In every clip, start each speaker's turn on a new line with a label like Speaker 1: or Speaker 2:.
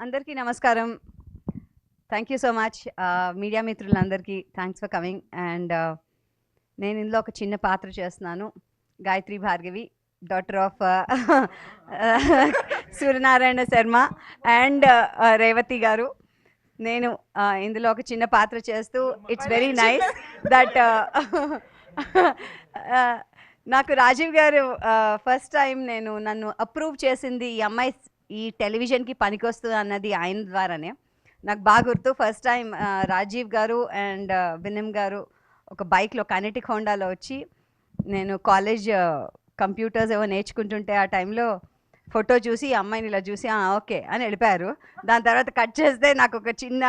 Speaker 1: అందరికీ నమస్కారం. Thank you so much media మిత్రులందరికీ థ్యాంక్స్ ఫర్ కమింగ్. అండ్ నేను ఇందులో ఒక చిన్న పాత్ర చేస్తున్నాను. Gayatri Bhargavi, daughter of Suryanarayana Sharma and Revathi గారు. నేను ఇందులో ఒక చిన్న పాత్ర చేస్తూ ఇట్స్ వెరీ నైస్ దట్ నాకు రాజీవ్ గారు ఫస్ట్ టైం నన్ను అప్రూవ్ చేసింది ఈ అమ్మాయి ఈ టెలివిజన్కి పనికొస్తుంది అన్నది ఆయన ద్వారానే. నాకు బాగా గుర్తు, ఫస్ట్ టైం రాజీవ్ గారు అండ్ వినమ్ గారు ఒక బైక్లో కైనెటిక్ హోండాలో వచ్చి, నేను కాలేజ్ కంప్యూటర్స్ ఏవో నేర్చుకుంటుంటే ఆ టైంలో ఫోటో చూసి ఈ అమ్మాయిని ఇలా చూసి ఓకే అని వెళ్ళిపోయారు. దాని తర్వాత కట్ చేస్తే నాకు ఒక చిన్న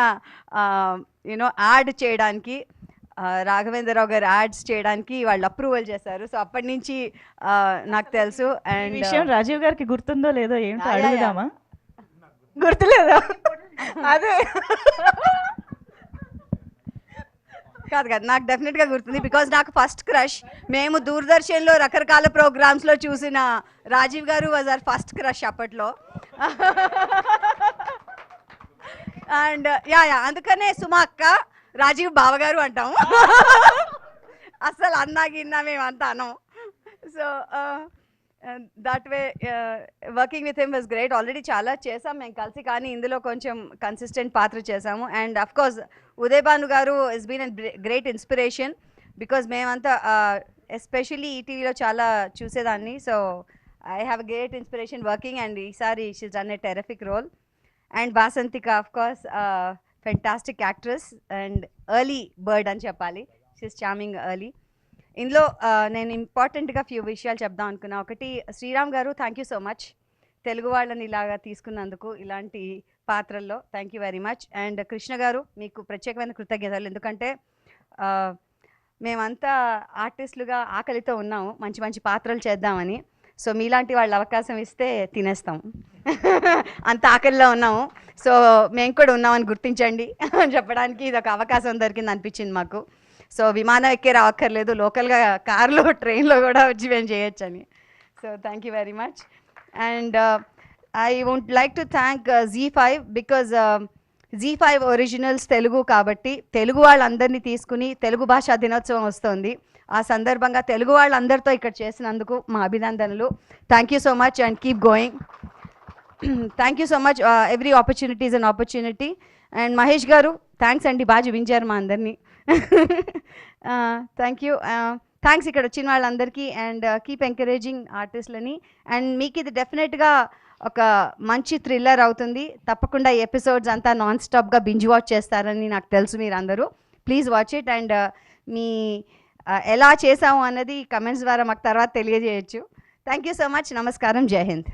Speaker 1: యాడ్ చేయడానికి రాఘవేంద్రరావు గారు యాడ్స్ చేయడానికి వాళ్ళు అప్రూవల్ చేశారు. సో అప్పటి నుంచి నాకు తెలుసు. అండ్
Speaker 2: విషయం రాజీవ్ గారికి గుర్తుందో లేదో ఏంటో అడుగుదామా? గుర్తులేదా? అదే
Speaker 1: కాదు నాకు డెఫినెట్గా గుర్తుంది. బికాజ్ నాకు ఫస్ట్ క్రష్, మేము దూరదర్శన్లో రకరకాల ప్రోగ్రామ్స్లో చూసిన రాజీవ్ గారు వాజ్ అవర్ ఫస్ట్ క్రష్ అప్పట్లో. అండ్ అందుకనే సుమా అక్క, రాజీవ్ బావగారు అంటాము. అసలు అన్నా గిన్నా మేమంతా అనం. So that way working with him was great. Already చాలా చేసాం మేము కలిసి, కానీ ఇందులో కొంచెం కన్సిస్టెంట్ పాత్ర చేసాము. And of course Uday Bhanu గారు is been a great inspiration, because మేమంతా ఎస్పెషల్లీ ఈటీవీలో చాలా చూసేదాన్ని. So I have a great inspiration working, and ఈసారి she's done a terrific role. And Vasanthika of course fantastic actress and early bird అని చెప్పాలి. She's charming early. ఇందులో నేను ఇంపార్టెంట్గా ఫ్యూ విషయాలు చెప్దాం అనుకున్నా. ఒకటి, శ్రీరామ్ గారు thank you so much Telugu వాళ్ళని ఇలాగా తీసుకున్నందుకు ఇలాంటి పాత్రల్లో. Thank you very much. And Krishna గారు మీకు ప్రత్యేకమైన కృతజ్ఞతలు, ఎందుకంటే మేమంతా ఆర్టిస్టులుగా ఆకలితో ఉన్నాము మంచి మంచి పాత్రలు చేద్దామని. సో మీలాంటి వాళ్ళు అవకాశం ఇస్తే తినేస్తాం, అంత ఆకలిలో ఉన్నాము. సో మేము కూడా ఉన్నామని గుర్తించండి అని చెప్పడానికి ఇది ఒక అవకాశం దొరికింది అనిపించింది మాకు. సో విమానం ఎక్కే రావక్కర్లేదు, లోకల్గా కార్లో ట్రైన్లో కూడా వచ్చి మేము చేయొచ్చని. So thank you very much. And I would like to thank ZEE5, because ZEE5 originals Telugu కాబట్టి తెలుగు వాళ్ళందరినీ తీసుకుని తెలుగు భాషా దినోత్సవం వస్తుంది. ఆ సందర్భంగా తెలుగు వాళ్ళందరితో ఇక్కడ చేసినందుకు మా అభినందనలు. Thank you so much and keep going. Thank you so much. Every opportunity is an opportunity. And Mahesh గారు థ్యాంక్స్ అండి, బాగా చూపించారు మా అందరినీ. Thank you. థ్యాంక్స్ ఇక్కడ వచ్చిన వాళ్ళందరికీ. అండ్ కీప్ ఎంకరేజింగ్ ఆర్టిస్ట్లని. అండ్ మీకు ఇది డెఫినెట్గా ఒక మంచి థ్రిల్లర్ అవుతుంది. తప్పకుండా ఈ ఎపిసోడ్స్ అంతా నాన్ స్టాప్గా బింజ్ వాచ్ చేస్తారని నాకు తెలుసు మీరు అందరూ. Please watch it. అండ్ మీ ఎలా చేసాము అన్నది కమెంట్స్ ద్వారా మాకు తర్వాత తెలియజేయచ్చు. Thank you so much. నమస్కారం. జై హింద్.